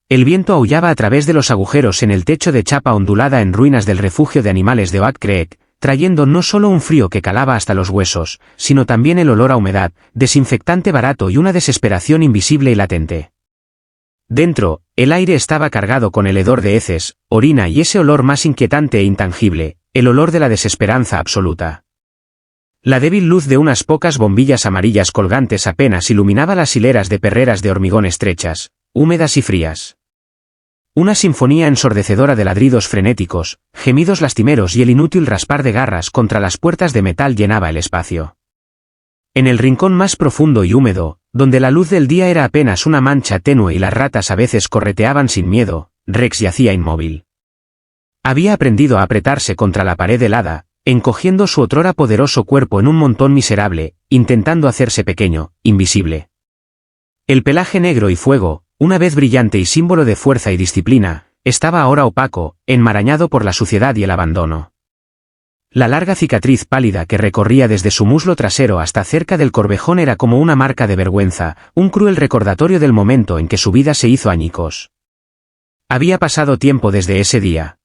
El viento aullaba a través de los agujeros en el techo de chapa ondulada en ruinas del refugio de animales de Oak Creek, trayendo no solo un frío que calaba hasta los huesos, sino también el olor a humedad, desinfectante barato y una desesperación invisible y latente. Dentro, el aire estaba cargado con el hedor de heces, orina y ese olor más inquietante e intangible, el olor de la desesperanza absoluta. La débil luz de unas pocas bombillas amarillas colgantes apenas iluminaba las hileras de perreras de hormigón estrechas, húmedas y frías. Una sinfonía ensordecedora de ladridos frenéticos, gemidos lastimeros y el inútil raspar de garras contra las puertas de metal llenaba el espacio. En el rincón más profundo y húmedo, donde la luz del día era apenas una mancha tenue y las ratas a veces correteaban sin miedo, Rex yacía inmóvil. Había aprendido a apretarse contra la pared helada, encogiendo su otrora poderoso cuerpo en un montón miserable, intentando hacerse pequeño, invisible. El pelaje negro y fuego, una vez brillante y símbolo de fuerza y disciplina, estaba ahora opaco, enmarañado por la suciedad y el abandono. La larga cicatriz pálida que recorría desde su muslo trasero hasta cerca del corvejón era como una marca de vergüenza, un cruel recordatorio del momento en que su vida se hizo añicos. Había pasado tiempo desde ese día.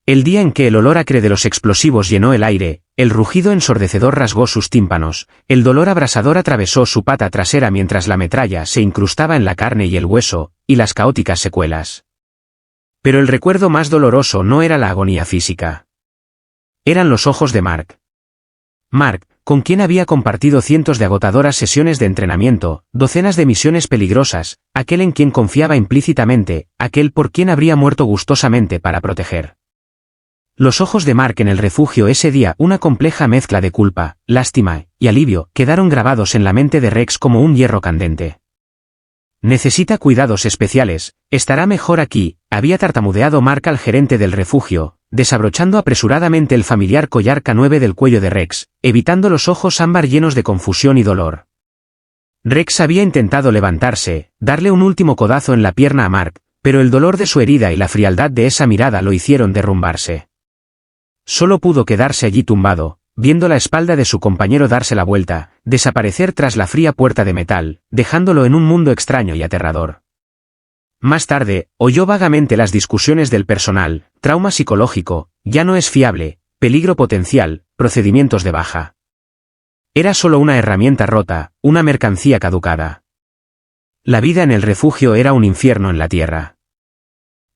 El día en que el olor acre de los explosivos llenó el aire, el rugido ensordecedor rasgó sus tímpanos, el dolor abrasador atravesó su pata trasera mientras la metralla se incrustaba en la carne y el hueso, y las caóticas secuelas. Pero el recuerdo más doloroso no era la agonía física. Eran los ojos de Mark. Mark, con quien había compartido cientos de agotadoras sesiones de entrenamiento, docenas de misiones peligrosas, aquel en quien confiaba implícitamente, aquel por quien habría muerto gustosamente para proteger. Los ojos de Mark en el refugio ese día, una compleja mezcla de culpa, lástima y alivio, quedaron grabados en la mente de Rex como un hierro candente. Necesita cuidados especiales, estará mejor aquí, había tartamudeado Mark al gerente del refugio, desabrochando apresuradamente el familiar collar K9 del cuello de Rex, evitando los ojos ámbar llenos de confusión y dolor. Rex había intentado levantarse, darle un último codazo en la pierna a Mark, pero el dolor de su herida y la frialdad de esa mirada lo hicieron derrumbarse. Solo pudo quedarse allí tumbado, viendo la espalda de su compañero darse la vuelta, desaparecer tras la fría puerta de metal, dejándolo en un mundo extraño y aterrador. Más tarde, oyó vagamente las discusiones del personal, trauma psicológico, ya no es fiable, peligro potencial, procedimientos de baja. Era solo una herramienta rota, una mercancía caducada. La vida en el refugio era un infierno en la tierra.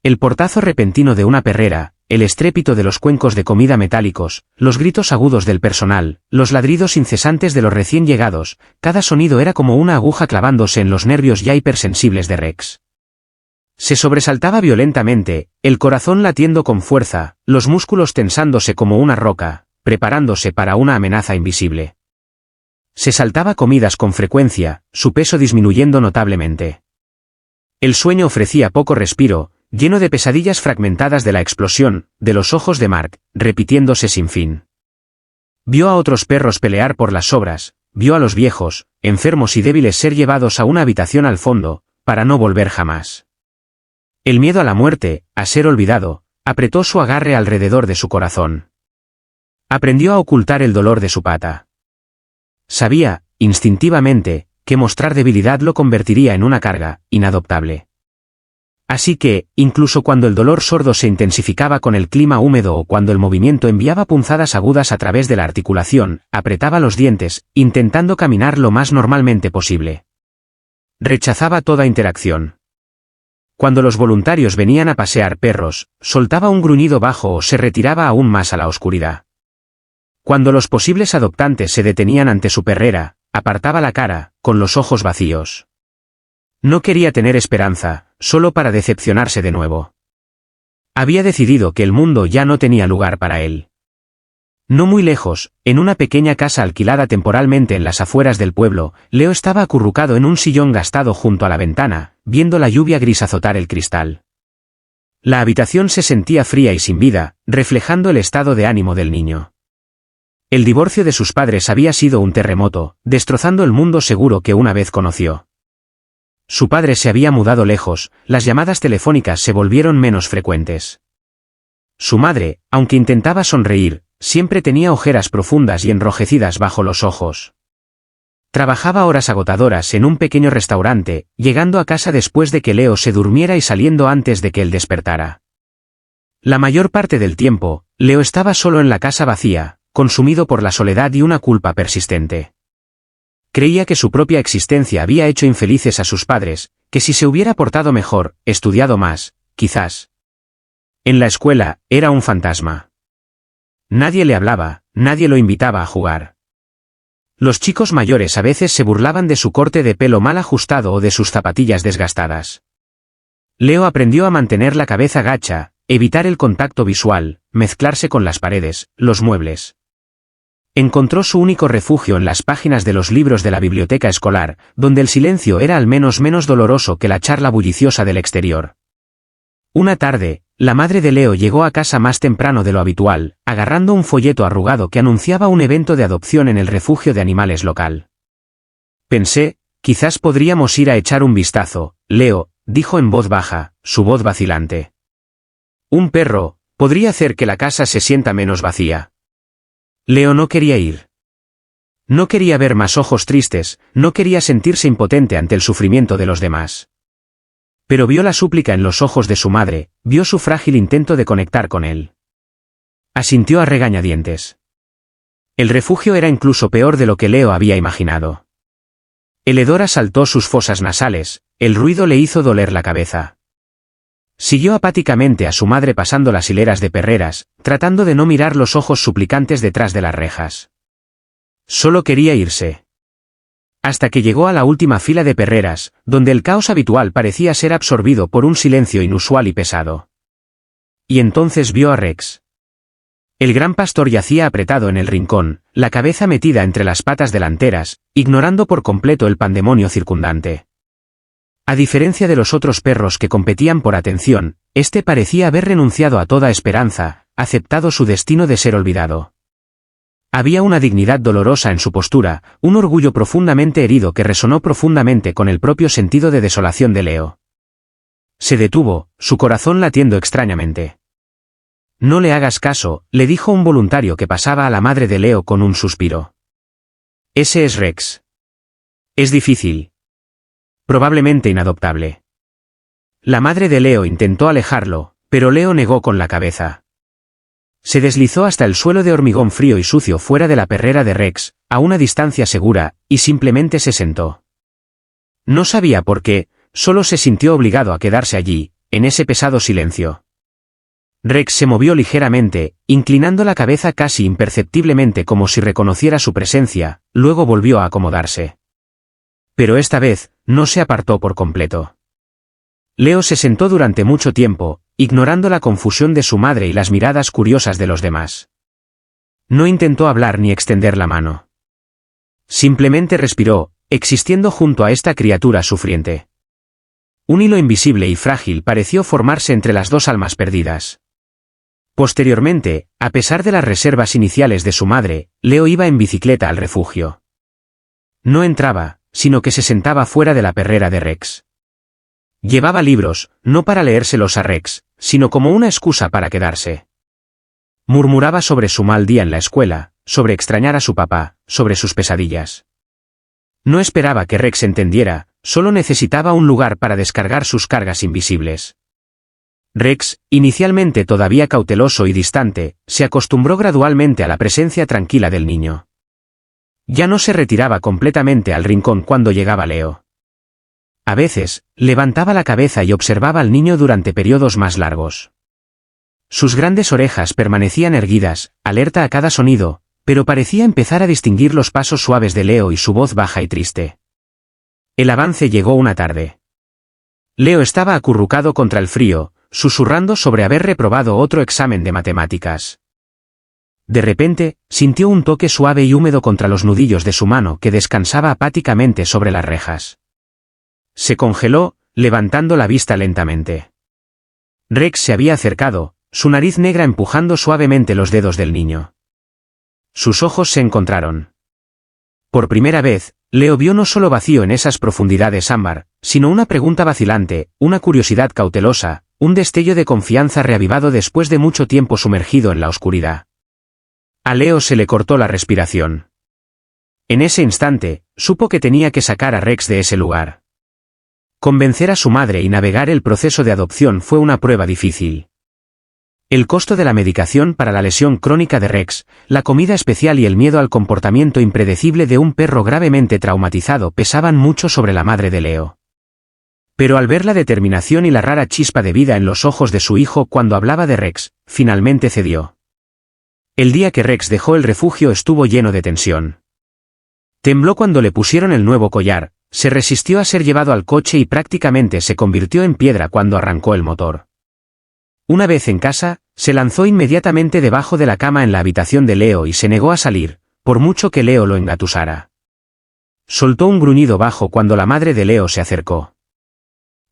El portazo repentino de una perrera, el estrépito de los cuencos de comida metálicos, los gritos agudos del personal, los ladridos incesantes de los recién llegados, cada sonido era como una aguja clavándose en los nervios ya hipersensibles de Rex. Se sobresaltaba violentamente, el corazón latiendo con fuerza, los músculos tensándose como una roca, preparándose para una amenaza invisible. Se saltaba comidas con frecuencia, su peso disminuyendo notablemente. El sueño ofrecía poco respiro, lleno de pesadillas fragmentadas de la explosión, de los ojos de Mark, repitiéndose sin fin. Vio a otros perros pelear por las sobras, vio a los viejos, enfermos y débiles ser llevados a una habitación al fondo, para no volver jamás. El miedo a la muerte, a ser olvidado, apretó su agarre alrededor de su corazón. Aprendió a ocultar el dolor de su pata. Sabía, instintivamente, que mostrar debilidad lo convertiría en una carga, inadoptable. Así que, incluso cuando el dolor sordo se intensificaba con el clima húmedo o cuando el movimiento enviaba punzadas agudas a través de la articulación, apretaba los dientes, intentando caminar lo más normalmente posible. Rechazaba toda interacción. Cuando los voluntarios venían a pasear perros, soltaba un gruñido bajo o se retiraba aún más a la oscuridad. Cuando los posibles adoptantes se detenían ante su perrera, apartaba la cara, con los ojos vacíos. No quería tener esperanza, solo para decepcionarse de nuevo. Había decidido que el mundo ya no tenía lugar para él. No muy lejos, en una pequeña casa alquilada temporalmente en las afueras del pueblo, Leo estaba acurrucado en un sillón gastado junto a la ventana, viendo la lluvia gris azotar el cristal. La habitación se sentía fría y sin vida, reflejando el estado de ánimo del niño. El divorcio de sus padres había sido un terremoto, destrozando el mundo seguro que una vez conoció. Su padre se había mudado lejos, las llamadas telefónicas se volvieron menos frecuentes. Su madre, aunque intentaba sonreír, siempre tenía ojeras profundas y enrojecidas bajo los ojos. Trabajaba horas agotadoras en un pequeño restaurante, llegando a casa después de que Leo se durmiera y saliendo antes de que él despertara. La mayor parte del tiempo, Leo estaba solo en la casa vacía, consumido por la soledad y una culpa persistente. Creía que su propia existencia había hecho infelices a sus padres, que si se hubiera portado mejor, estudiado más, quizás. En la escuela, era un fantasma. Nadie le hablaba, nadie lo invitaba a jugar. Los chicos mayores a veces se burlaban de su corte de pelo mal ajustado o de sus zapatillas desgastadas. Leo aprendió a mantener la cabeza gacha, evitar el contacto visual, mezclarse con las paredes, los muebles. Encontró su único refugio en las páginas de los libros de la biblioteca escolar, donde el silencio era al menos menos doloroso que la charla bulliciosa del exterior. Una tarde, la madre de Leo llegó a casa más temprano de lo habitual, agarrando un folleto arrugado que anunciaba un evento de adopción en el refugio de animales local. Pensé, quizás podríamos ir a echar un vistazo, Leo, dijo en voz baja, su voz vacilante. Un perro, podría hacer que la casa se sienta menos vacía. Leo no quería ir. No quería ver más ojos tristes, no quería sentirse impotente ante el sufrimiento de los demás. Pero vio la súplica en los ojos de su madre, vio su frágil intento de conectar con él. Asintió a regañadientes. El refugio era incluso peor de lo que Leo había imaginado. El hedor asaltó sus fosas nasales, el ruido le hizo doler la cabeza. Siguió apáticamente a su madre pasando las hileras de perreras, tratando de no mirar los ojos suplicantes detrás de las rejas. Solo quería irse. Hasta que llegó a la última fila de perreras, donde el caos habitual parecía ser absorbido por un silencio inusual y pesado. Y entonces vio a Rex. El gran pastor yacía apretado en el rincón, la cabeza metida entre las patas delanteras, ignorando por completo el pandemonio circundante. A diferencia de los otros perros que competían por atención, este parecía haber renunciado a toda esperanza, aceptado su destino de ser olvidado. Había una dignidad dolorosa en su postura, un orgullo profundamente herido que resonó profundamente con el propio sentido de desolación de Leo. Se detuvo, su corazón latiendo extrañamente. No le hagas caso, le dijo un voluntario que pasaba a la madre de Leo con un suspiro. Ese es Rex. Es difícil. Probablemente inadoptable. La madre de Leo intentó alejarlo, pero Leo negó con la cabeza. Se deslizó hasta el suelo de hormigón frío y sucio fuera de la perrera de Rex, a una distancia segura, y simplemente se sentó. No sabía por qué, solo se sintió obligado a quedarse allí, en ese pesado silencio. Rex se movió ligeramente, inclinando la cabeza casi imperceptiblemente como si reconociera su presencia, luego volvió a acomodarse. Pero esta vez, no se apartó por completo. Leo se sentó durante mucho tiempo, ignorando la confusión de su madre y las miradas curiosas de los demás. No intentó hablar ni extender la mano. Simplemente respiró, existiendo junto a esta criatura sufriente. Un hilo invisible y frágil pareció formarse entre las dos almas perdidas. Posteriormente, a pesar de las reservas iniciales de su madre, Leo iba en bicicleta al refugio. No entraba, sino que se sentaba fuera de la perrera de Rex. Llevaba libros, no para leérselos a Rex, sino como una excusa para quedarse. Murmuraba sobre su mal día en la escuela, sobre extrañar a su papá, sobre sus pesadillas. No esperaba que Rex entendiera, solo necesitaba un lugar para descargar sus cargas invisibles. Rex, inicialmente todavía cauteloso y distante, se acostumbró gradualmente a la presencia tranquila del niño. Ya no se retiraba completamente al rincón cuando llegaba Leo. A veces, levantaba la cabeza y observaba al niño durante periodos más largos. Sus grandes orejas permanecían erguidas, alerta a cada sonido, pero parecía empezar a distinguir los pasos suaves de Leo y su voz baja y triste. El avance llegó una tarde. Leo estaba acurrucado contra el frío, susurrando sobre haber reprobado otro examen de matemáticas. De repente, sintió un toque suave y húmedo contra los nudillos de su mano que descansaba apáticamente sobre las rejas. Se congeló, levantando la vista lentamente. Rex se había acercado, su nariz negra empujando suavemente los dedos del niño. Sus ojos se encontraron. Por primera vez, Leo vio no solo vacío en esas profundidades ámbar, sino una pregunta vacilante, una curiosidad cautelosa, un destello de confianza reavivado después de mucho tiempo sumergido en la oscuridad. A Leo se le cortó la respiración. En ese instante, supo que tenía que sacar a Rex de ese lugar. Convencer a su madre y navegar el proceso de adopción fue una prueba difícil. El costo de la medicación para la lesión crónica de Rex, la comida especial y el miedo al comportamiento impredecible de un perro gravemente traumatizado pesaban mucho sobre la madre de Leo. Pero al ver la determinación y la rara chispa de vida en los ojos de su hijo cuando hablaba de Rex, finalmente cedió. El día que Rex dejó el refugio estuvo lleno de tensión. Tembló cuando le pusieron el nuevo collar, se resistió a ser llevado al coche y prácticamente se convirtió en piedra cuando arrancó el motor. Una vez en casa, se lanzó inmediatamente debajo de la cama en la habitación de Leo y se negó a salir, por mucho que Leo lo engatusara. Soltó un gruñido bajo cuando la madre de Leo se acercó.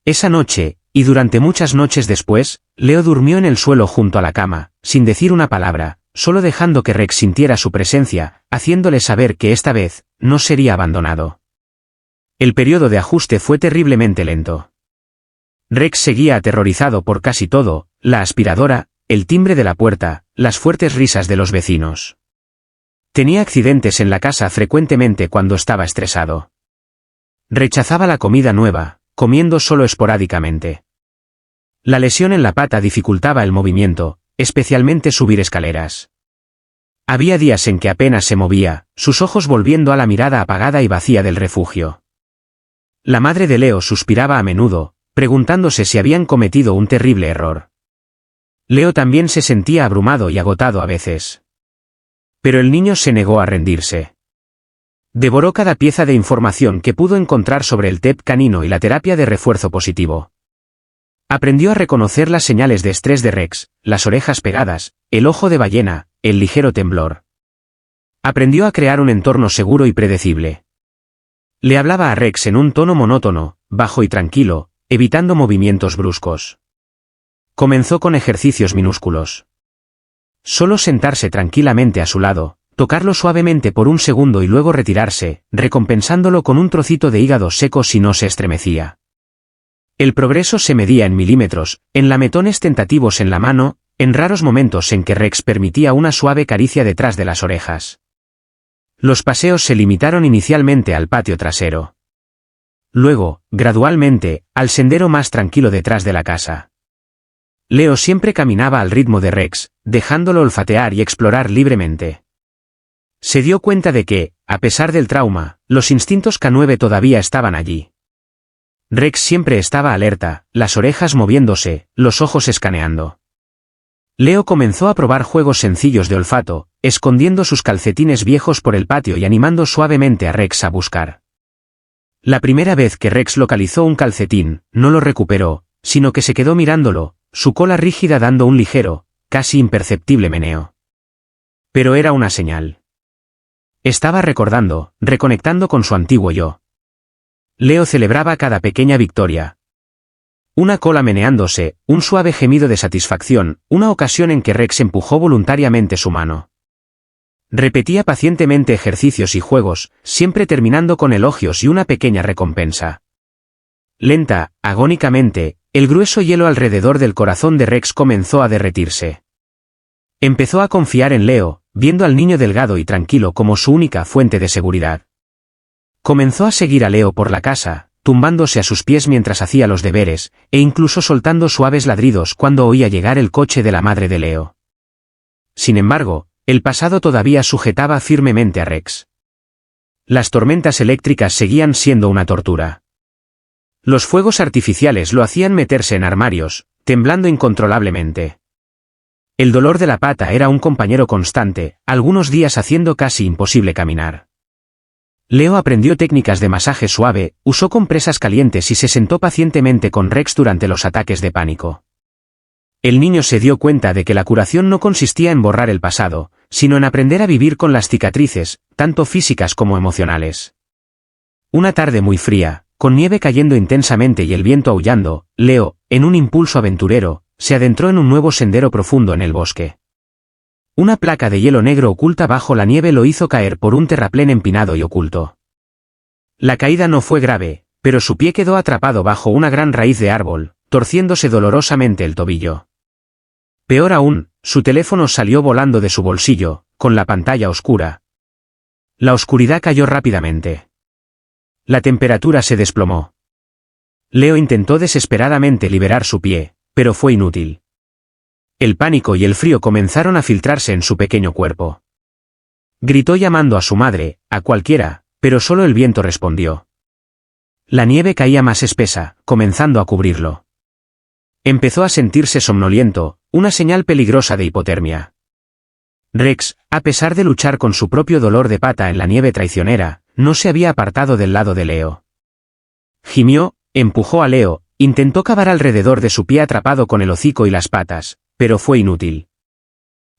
Esa noche, y durante muchas noches después, Leo durmió en el suelo junto a la cama, sin decir una palabra, solo dejando que Rex sintiera su presencia, haciéndole saber que esta vez, no sería abandonado. El periodo de ajuste fue terriblemente lento. Rex seguía aterrorizado por casi todo, la aspiradora, el timbre de la puerta, las fuertes risas de los vecinos. Tenía accidentes en la casa frecuentemente cuando estaba estresado. Rechazaba la comida nueva, comiendo solo esporádicamente. La lesión en la pata dificultaba el movimiento, especialmente subir escaleras. Había días en que apenas se movía, sus ojos volviendo a la mirada apagada y vacía del refugio. La madre de Leo suspiraba a menudo, preguntándose si habían cometido un terrible error. Leo también se sentía abrumado y agotado a veces. Pero el niño se negó a rendirse. Devoró cada pieza de información que pudo encontrar sobre el TEP canino y la terapia de refuerzo positivo. Aprendió a reconocer las señales de estrés de Rex, las orejas pegadas, el ojo de ballena, el ligero temblor. Aprendió a crear un entorno seguro y predecible. Le hablaba a Rex en un tono monótono, bajo y tranquilo, evitando movimientos bruscos. Comenzó con ejercicios minúsculos. Solo sentarse tranquilamente a su lado, tocarlo suavemente por un segundo y luego retirarse, recompensándolo con un trocito de hígado seco si no se estremecía. El progreso se medía en milímetros, en lametones tentativos en la mano, en raros momentos en que Rex permitía una suave caricia detrás de las orejas. Los paseos se limitaron inicialmente al patio trasero. Luego, gradualmente, al sendero más tranquilo detrás de la casa. Leo siempre caminaba al ritmo de Rex, dejándolo olfatear y explorar libremente. Se dio cuenta de que, a pesar del trauma, los instintos K9 todavía estaban allí. Rex siempre estaba alerta, las orejas moviéndose, los ojos escaneando. Leo comenzó a probar juegos sencillos de olfato, escondiendo sus calcetines viejos por el patio y animando suavemente a Rex a buscar. La primera vez que Rex localizó un calcetín, no lo recuperó, sino que se quedó mirándolo, su cola rígida dando un ligero, casi imperceptible meneo. Pero era una señal. Estaba recordando, reconectando con su antiguo yo. Leo celebraba cada pequeña victoria. Una cola meneándose, un suave gemido de satisfacción, una ocasión en que Rex empujó voluntariamente su mano. Repetía pacientemente ejercicios y juegos, siempre terminando con elogios y una pequeña recompensa. Lenta, agónicamente, el grueso hielo alrededor del corazón de Rex comenzó a derretirse. Empezó a confiar en Leo, viendo al niño delgado y tranquilo como su única fuente de seguridad. Comenzó a seguir a Leo por la casa, tumbándose a sus pies mientras hacía los deberes, e incluso soltando suaves ladridos cuando oía llegar el coche de la madre de Leo. Sin embargo, el pasado todavía sujetaba firmemente a Rex. Las tormentas eléctricas seguían siendo una tortura. Los fuegos artificiales lo hacían meterse en armarios, temblando incontrolablemente. El dolor de la pata era un compañero constante, algunos días haciendo casi imposible caminar. Leo aprendió técnicas de masaje suave, usó compresas calientes y se sentó pacientemente con Rex durante los ataques de pánico. El niño se dio cuenta de que la curación no consistía en borrar el pasado, sino en aprender a vivir con las cicatrices, tanto físicas como emocionales. Una tarde muy fría, con nieve cayendo intensamente y el viento aullando, Leo, en un impulso aventurero, se adentró en un nuevo sendero profundo en el bosque. Una placa de hielo negro oculta bajo la nieve lo hizo caer por un terraplén empinado y oculto. La caída no fue grave, pero su pie quedó atrapado bajo una gran raíz de árbol, torciéndose dolorosamente el tobillo. Peor aún, su teléfono salió volando de su bolsillo, con la pantalla oscura. La oscuridad cayó rápidamente. La temperatura se desplomó. Leo intentó desesperadamente liberar su pie, pero fue inútil. El pánico y el frío comenzaron a filtrarse en su pequeño cuerpo. Gritó llamando a su madre, a cualquiera, pero solo el viento respondió. La nieve caía más espesa, comenzando a cubrirlo. Empezó a sentirse somnoliento, una señal peligrosa de hipotermia. Rex, a pesar de luchar con su propio dolor de pata en la nieve traicionera, no se había apartado del lado de Leo. Gimió, empujó a Leo, intentó cavar alrededor de su pie atrapado con el hocico y las patas, pero fue inútil.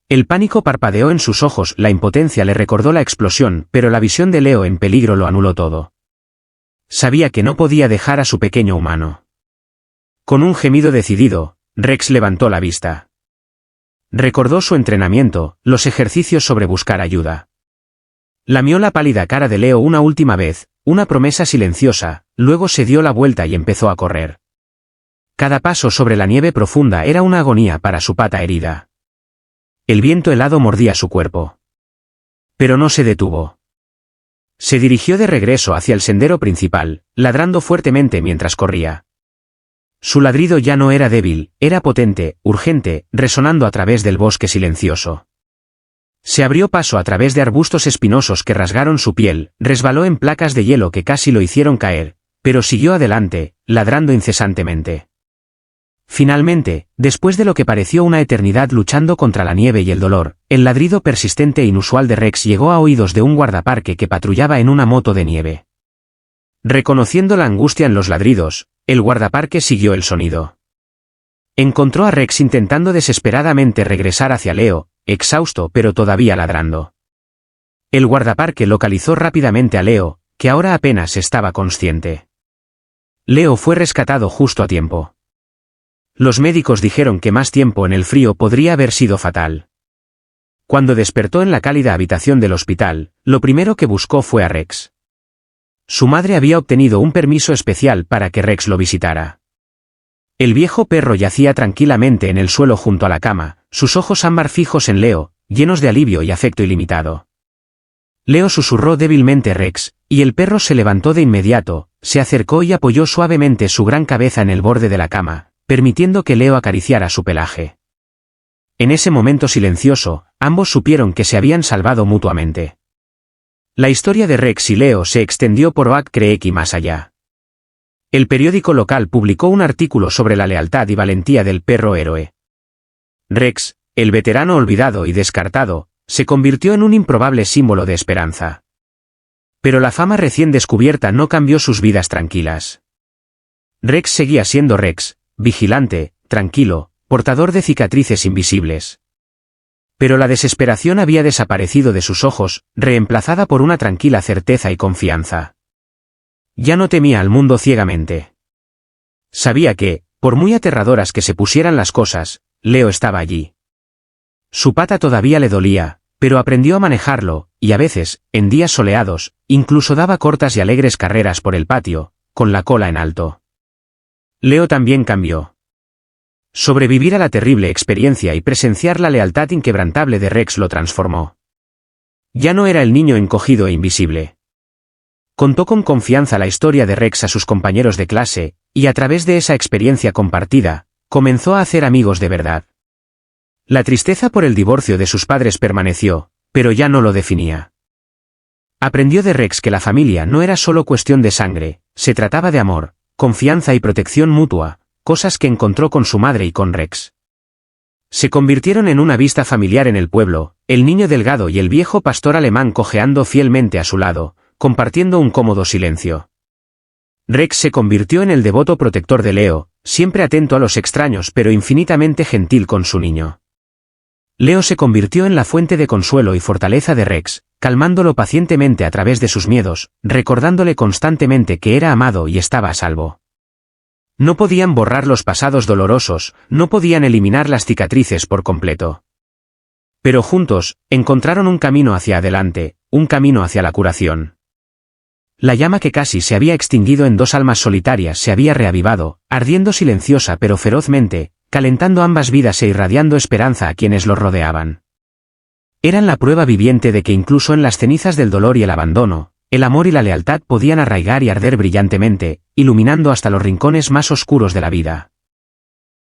El pánico parpadeó en sus ojos, la impotencia le recordó la explosión, pero la visión de Leo en peligro lo anuló todo. Sabía que no podía dejar a su pequeño humano. Con un gemido decidido, Rex levantó la vista. Recordó su entrenamiento, los ejercicios sobre buscar ayuda. Lamió la pálida cara de Leo una última vez, una promesa silenciosa, luego se dio la vuelta y empezó a correr. Cada paso sobre la nieve profunda era una agonía para su pata herida. El viento helado mordía su cuerpo. Pero no se detuvo. Se dirigió de regreso hacia el sendero principal, ladrando fuertemente mientras corría. Su ladrido ya no era débil, era potente, urgente, resonando a través del bosque silencioso. Se abrió paso a través de arbustos espinosos que rasgaron su piel, resbaló en placas de hielo que casi lo hicieron caer, pero siguió adelante, ladrando incesantemente. Finalmente, después de lo que pareció una eternidad luchando contra la nieve y el dolor, el ladrido persistente e inusual de Rex llegó a oídos de un guardaparque que patrullaba en una moto de nieve. Reconociendo la angustia en los ladridos, el guardaparque siguió el sonido. Encontró a Rex intentando desesperadamente regresar hacia Leo, exhausto pero todavía ladrando. El guardaparque localizó rápidamente a Leo, que ahora apenas estaba consciente. Leo fue rescatado justo a tiempo. Los médicos dijeron que más tiempo en el frío podría haber sido fatal. Cuando despertó en la cálida habitación del hospital, lo primero que buscó fue a Rex. Su madre había obtenido un permiso especial para que Rex lo visitara. El viejo perro yacía tranquilamente en el suelo junto a la cama, sus ojos ámbar fijos en Leo, llenos de alivio y afecto ilimitado. Leo susurró débilmente Rex, y el perro se levantó de inmediato, se acercó y apoyó suavemente su gran cabeza en el borde de la cama, permitiendo que Leo acariciara su pelaje. En ese momento silencioso, ambos supieron que se habían salvado mutuamente. La historia de Rex y Leo se extendió por Oak Creek y más allá. El periódico local publicó un artículo sobre la lealtad y valentía del perro héroe. Rex, el veterano olvidado y descartado, se convirtió en un improbable símbolo de esperanza. Pero la fama recién descubierta no cambió sus vidas tranquilas. Rex seguía siendo Rex, vigilante, tranquilo, portador de cicatrices invisibles. Pero la desesperación había desaparecido de sus ojos, reemplazada por una tranquila certeza y confianza. Ya no temía al mundo ciegamente. Sabía que, por muy aterradoras que se pusieran las cosas, Leo estaba allí. Su pata todavía le dolía, pero aprendió a manejarlo, y a veces, en días soleados, incluso daba cortas y alegres carreras por el patio, con la cola en alto. Leo también cambió. Sobrevivir a la terrible experiencia y presenciar la lealtad inquebrantable de Rex lo transformó. Ya no era el niño encogido e invisible. Contó con confianza la historia de Rex a sus compañeros de clase, y a través de esa experiencia compartida, comenzó a hacer amigos de verdad. La tristeza por el divorcio de sus padres permaneció, pero ya no lo definía. Aprendió de Rex que la familia no era solo cuestión de sangre, se trataba de amor, confianza y protección mutua, cosas que encontró con su madre y con Rex. Se convirtieron en una vista familiar en el pueblo, el niño delgado y el viejo pastor alemán cojeando fielmente a su lado, compartiendo un cómodo silencio. Rex se convirtió en el devoto protector de Leo, siempre atento a los extraños pero infinitamente gentil con su niño. Leo se convirtió en la fuente de consuelo y fortaleza de Rex, calmándolo pacientemente a través de sus miedos, recordándole constantemente que era amado y estaba a salvo. No podían borrar los pasados dolorosos, no podían eliminar las cicatrices por completo. Pero juntos, encontraron un camino hacia adelante, un camino hacia la curación. La llama que casi se había extinguido en dos almas solitarias se había reavivado, ardiendo silenciosa pero ferozmente, calentando ambas vidas e irradiando esperanza a quienes los rodeaban. Eran la prueba viviente de que incluso en las cenizas del dolor y el abandono, el amor y la lealtad podían arraigar y arder brillantemente, iluminando hasta los rincones más oscuros de la vida.